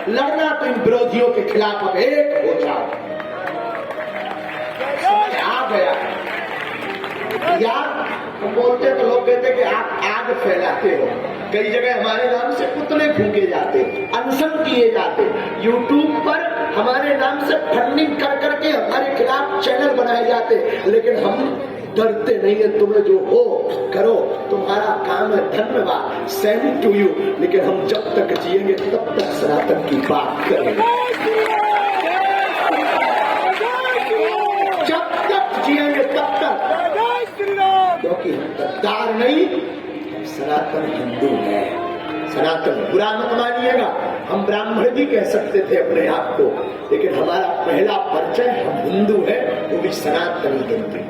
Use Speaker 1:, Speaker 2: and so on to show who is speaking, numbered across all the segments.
Speaker 1: लड़ना तो इन विरोधियों के खिलाफ अब एक हो जाओ। समझ आ गया? यार हम बोलते तो लोग कहते कि आप आग फैलाते हो। कई जगह हमारे नाम से पुतले फूके जाते, अनशन किए जाते, यूट्यूब पर हमारे नाम से फंडिंग कर करके हमारे खिलाफ चैनल बनाए जाते, लेकिन हम डरते नहीं है। तुम्हें जो हो करो, तुम्हारा काम है, धन्यवाद, सेंड टू यू। लेकिन हम जब तक जिएंगे तब तक सनातन की बात करेंगे, जब तक जिएंगे तब तक, क्योंकि हम गद्दार नहीं, सनातन हिंदू है। सनातन बुरा मत मानिएगा, हम ब्राह्मण भी कह सकते थे अपने आप को, लेकिन हमारा पहला परिचय हम हिंदू है, वो भी सनातनी हिंदू।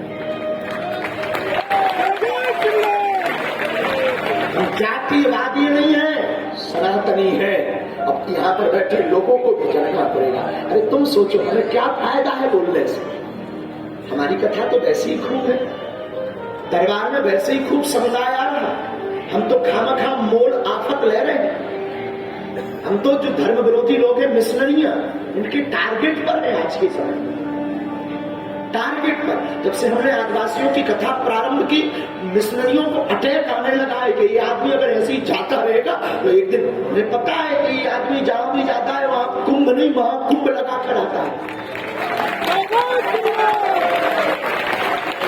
Speaker 1: हम जातिवादी नहीं है, सनातनी है। अब यहाँ पर बैठे लोगों को भी जानना पड़ेगा। अरे तुम सोचो हमें क्या फायदा है बोलने से? हमारी कथा तो वैसे ही खूब है, दरबार में वैसे ही खूब समुदाय आ रहा, हम तो खामखा मोड़ आफत ले रहे हैं। हम तो जो धर्म विरोधी लोग हैं, मिशनरियां, उनके टारगेट पर है आज के समय में, टारगेट पर। जब से हमने आदिवासियों की कथा प्रारंभ की, मिशनरियों को अटैक आने लगा है कि ये आदमी अगर ऐसे ही जाता रहेगा तो एक दिन, हमें पता है कि ये आदमी जहां भी जाता है वहां कुंभ नहीं, महाकुंभ लगा कर आता है।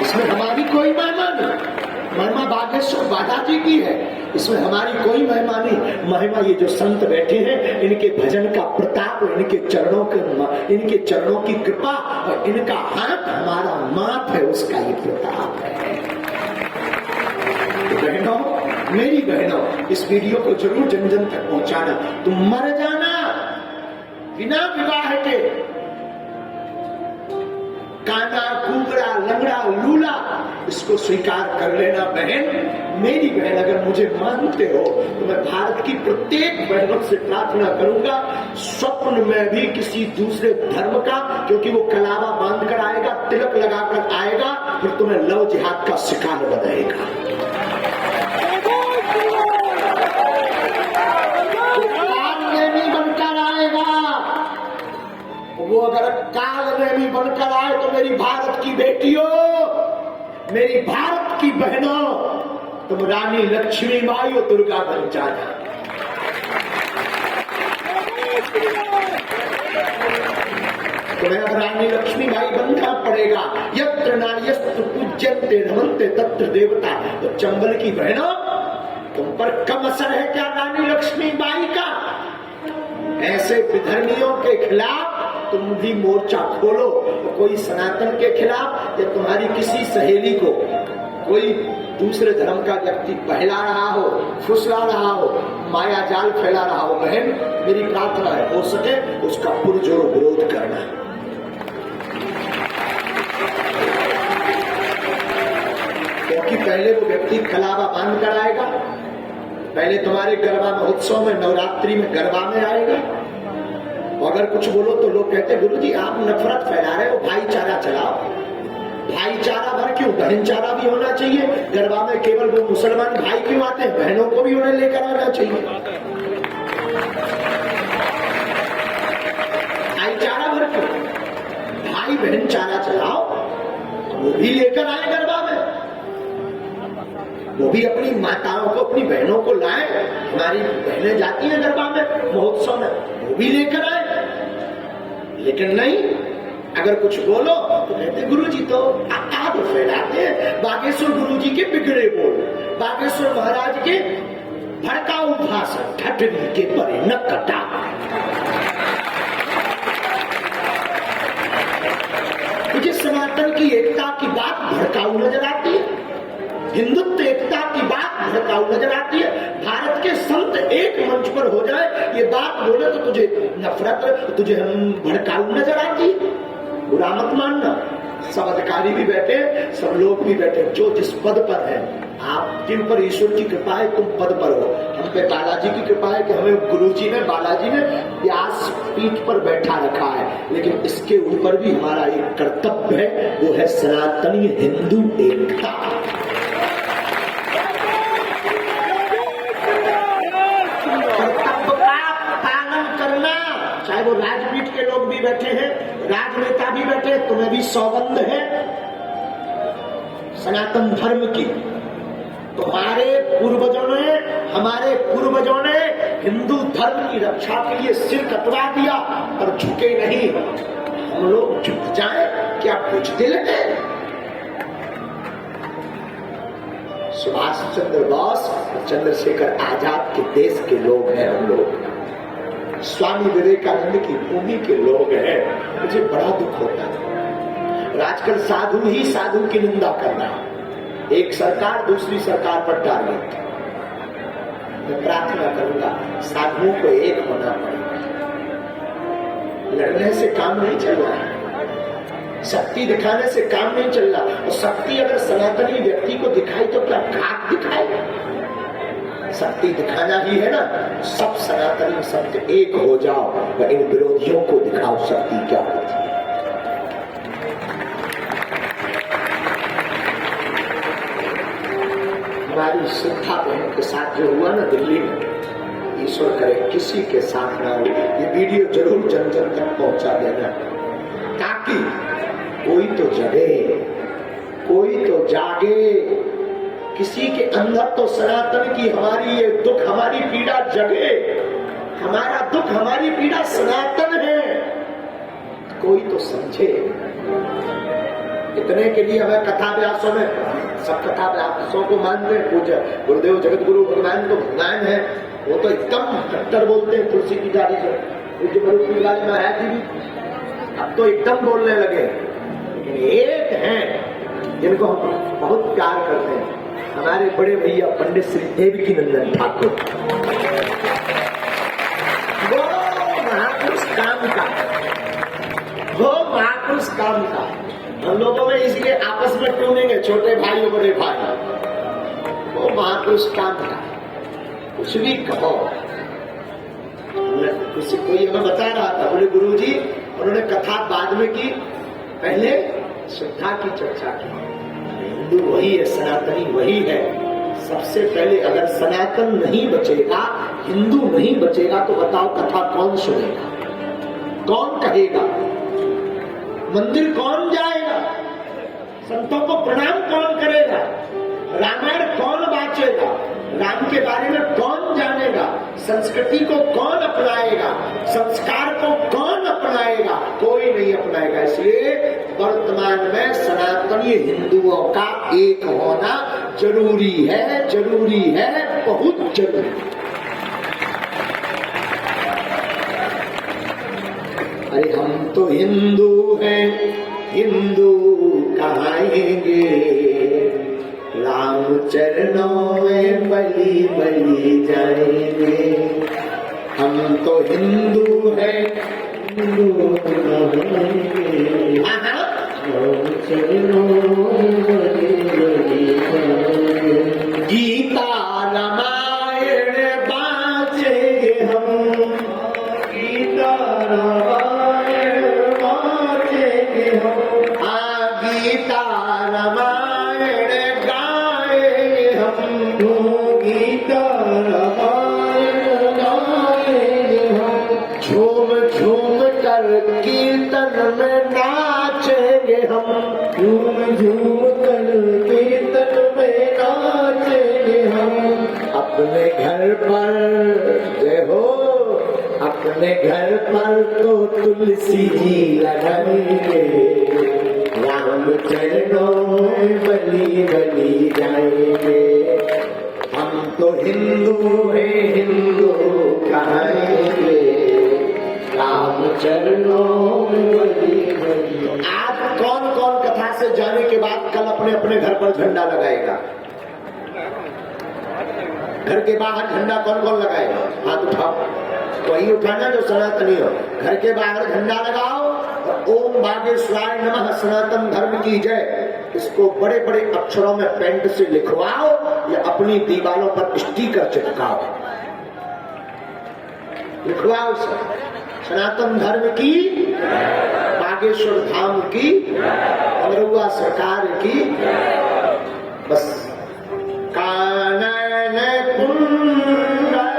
Speaker 1: इसमें हमारी कोई महिमा नहीं, महिमा बागेश्वर बालाजी की है, इसमें हमारी कोई महिमा नहीं। महिमा ये जो संत बैठे हैं, इनके भजन का प्रताप, इनके चरणों की कृपा, और इनका हाथ हमारा माथ है, उसका ये प्रताप है। तो बहनों, मेरी बहनों, इस वीडियो को जरूर जन जन तक पहुंचाना। तुम मर जाना बिना विवाह के, काना, कुबरा, लंगड़ा, लूला, इसको स्वीकार कर लेना बहन। मेरी बहन, अगर मुझे मानते हो तो मैं भारत की प्रत्येक बहनों से प्रार्थना करूंगा, स्वप्न में भी किसी दूसरे धर्म का, क्योंकि वो कलावा बांध कर आएगा, तिलक लगाकर आएगा, फिर तुम्हें लव जिहाद का शिकार बनाएगा। बनकर आएगा वो, अगर काल में भी बनकर आए तो मेरी भारत की बेटियों, मेरी भारत की बहनों, तुम रानी लक्ष्मी बाई और दुर्गा बन जाना। तुम्हें अब रानी लक्ष्मी बाई बनना पड़ेगा। यत्र नार्यस्तु पूज्यन्ते रमन्ते तत्र देवता। तो चंबल की बहनों, तुम पर कम असर है क्या रानी लक्ष्मी बाई का? ऐसे विधर्मियों के खिलाफ तुम भी मोर्चा खोलो। तो कोई सनातन के खिलाफ, या तुम्हारी किसी सहेली को कोई दूसरे धर्म का व्यक्ति बहला रहा हो, फुसला रहा हो, माया जाल फैला रहा हो, बहन मेरी प्रार्थना है, हो सके उसका पुरजोर विरोध करना। क्योंकि पहले वो व्यक्ति कलावा बांध कर आएगा, पहले तुम्हारे गरबा महोत्सव में, नवरात्रि में गरबा में आएगा। अगर कुछ बोलो तो लोग कहते हैं गुरुजी आप नफरत फैला रहे हो, भाईचारा चलाओ। भाईचारा भर क्यों, बहनचारा भी होना चाहिए। गरबा में केवल वो मुसलमान भाई क्यों आते हैं, बहनों को भी उन्हें लेकर आना चाहिए। भाईचारा भर क्यों, भाई बहन चारा चलाओ, वो भी लेकर आए गरबा में, वो भी अपनी माताओं को, अपनी बहनों को लाए। हमारी बहनें जाती हैं गरबा में, महोत्सव में, वो भी लेकर आए। लेकिन नहीं, अगर कुछ बोलो तो कहते गुरुजी तो आग फैलाते हैं। बागेश्वर गुरुजी के बिगड़े बोल, बागेश्वर महाराज के भड़काऊ भाषण, ठठरी के परे न कटा। मुझे सनातन की एकता की बात भड़काऊ नजर आती है, हिंदुत्व एकता की बात भड़काऊ नजर आती है। भारत के संत एक मंच पर हो जाए, ये बात बोले तो तुझे नफरत, तुझे भड़काऊ नजर आती है। बुरा मत मानना, सब अधिकारी भी बैठे, सब लोग भी बैठे, जो जिस पद पर है, आपके ऊपर ईश्वर की कृपा है, तुम पद पर हो। हम पे बालाजी की कृपा है कि हमें गुरुजी ने, बालाजी ने व्यास पीठ पर बैठा रखा है। लेकिन इसके ऊपर भी हमारा एक कर्तव्य है, वो है सनातनी हिंदू एकता। कर्तव्य का पालन करना। चाहे वो राजपीठ के लोग भी बैठे हैं, राजनेता भी बैठे हैं, तुम्हें भी सौगंध है सनातन धर्म की। तुम्हारे हमारे पूर्वजों ने हिंदू धर्म की रक्षा के लिए सिर कटवा दिया पर झुके नहीं। हम लोग झुक जाए क्या बुझदिल है? सुभाष चंद्र बोस, चंद्रशेखर आजाद के देश के लोग हैं हम लोग, स्वामी विवेकानंद की भूमि के लोग हैं। मुझे बड़ा दुख होता है आजकल साधु ही साधु की निंदा कर रहा है, एक सरकार दूसरी सरकार पर टारगेट। मैं प्रार्थना करूंगा साधुओं को एक होना पड़ेगा, लड़ने से काम नहीं चल रहा है, शक्ति दिखाने से काम नहीं चल रहा। और शक्ति अगर सनातनी व्यक्ति को दिखाई तो क्या घाट दिखाएगा? शक्ति दिखाना ही है ना। सब सनातनी सत्य एक हो जाओ और इन विरोधियों को दिखाओ शक्ति क्या होती है। हमारी श्रद्धा बहन के साथ जो हुआ ना दिल्ली में, ईश्वर करे किसी के साथ ना हो। ये वीडियो जरूर जन जन तक पहुंचा देना ताकि कोई तो जगे, कोई तो जागे, किसी के अंदर तो सनातन की हमारी ये दुख हमारी पीड़ा जगे। हमारा दुख हमारी पीड़ा सनातन है, कोई तो समझे। इतने के लिए हमें कथा व्यासों में सब कथा व्यासों को मानते हैं, पूजा गुरुदेव जगत गुरु भगवान तो भगवान है, वो तो एकदम कट्टर बोलते हैं तुलसी की जारी से। पूज्य गुरु महाराज जी भी अब तो एकदम बोलने लगे। लेकिन एक हैं जिनको हम बहुत प्यार करते हैं, हमारे बड़े भैया पंडित श्री देवकी नंदन ठाकुर। वो महापुरुष काम का, वो महापुरुष काम का। हम लोगों में इसलिए आपस में ट्यूनिंग है, छोटे भाई और बड़े भाई। वो महापुरुष काम का, कुछ भी कहो। कोई हमें बता रहा था, बोले गुरुजी उन्होंने कथा बाद में की, पहले श्रद्धा की चर्चा की। हिंदू वही है, सनातनी वही है। सबसे पहले अगर सनातन नहीं बचेगा, हिंदू नहीं बचेगा तो बताओ कथा कौन सुनेगा, कौन कहेगा, मंदिर कौन जाएगा, संतों को प्रणाम कौन करेगा, रामायण कौन बांचेगा, राम के बारे में कौन जानेगा, संस्कृति को कौन अपनाएगा, संस्कार को कौन अपनाएगा? कोई नहीं अपनाएगा। इसलिए वर्तमान में सनातनी हिंदुओं का एक होना जरूरी है, जरूरी है, बहुत जरूरी। अरे हम तो हिंदू हैं, हिंदू कहाएंगे, राम चरणों में बलि बलि जाएंगे। हम तो हिंदू हैं, हिंदू कहाएंगे, राम चरणों में बलि बलि जाएंगे। गीता रामायण बांचेंगे हम, गीता रामायण बांचेंगे हम, गीता रामायण गाएंगे हम, गीता रामायण गाएंगे हम। झूम झूम कर कीर्तन में नाचेंगे हम, झूम झूम कर कीर्तन में नाचेंगे हम। अपने घर पर जय हो, अपने घर पर तो तुलसी जी लगाएंगे, राम चरणों में बलि बलि जाएंगे। हम तो हिंदू हैं, हिंदू कहाएंगे, राम चरणों में बलि बलि। आज कौन कौन कथा से जाने के बाद कल अपने अपने घर पर झंडा लगाएगा? घर के बाहर झंडा कौन कौन लगाएगा? हाथ उठाओ, वही उठाना जो सनातनी हो। घर के बाहर झंडा लगाओ और ओम बागेश्वराय नमः सनातन धर्म की जय, इसको बड़े बड़े अक्षरों में पेंट से लिखवाओ या अपनी दीवारों पर स्टिकर चिपकाओ, लिखवाओ सनातन धर्म की, बागेश्वर धाम की, अमरुआ सरकार की। बस कानन कुंडल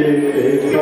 Speaker 2: एक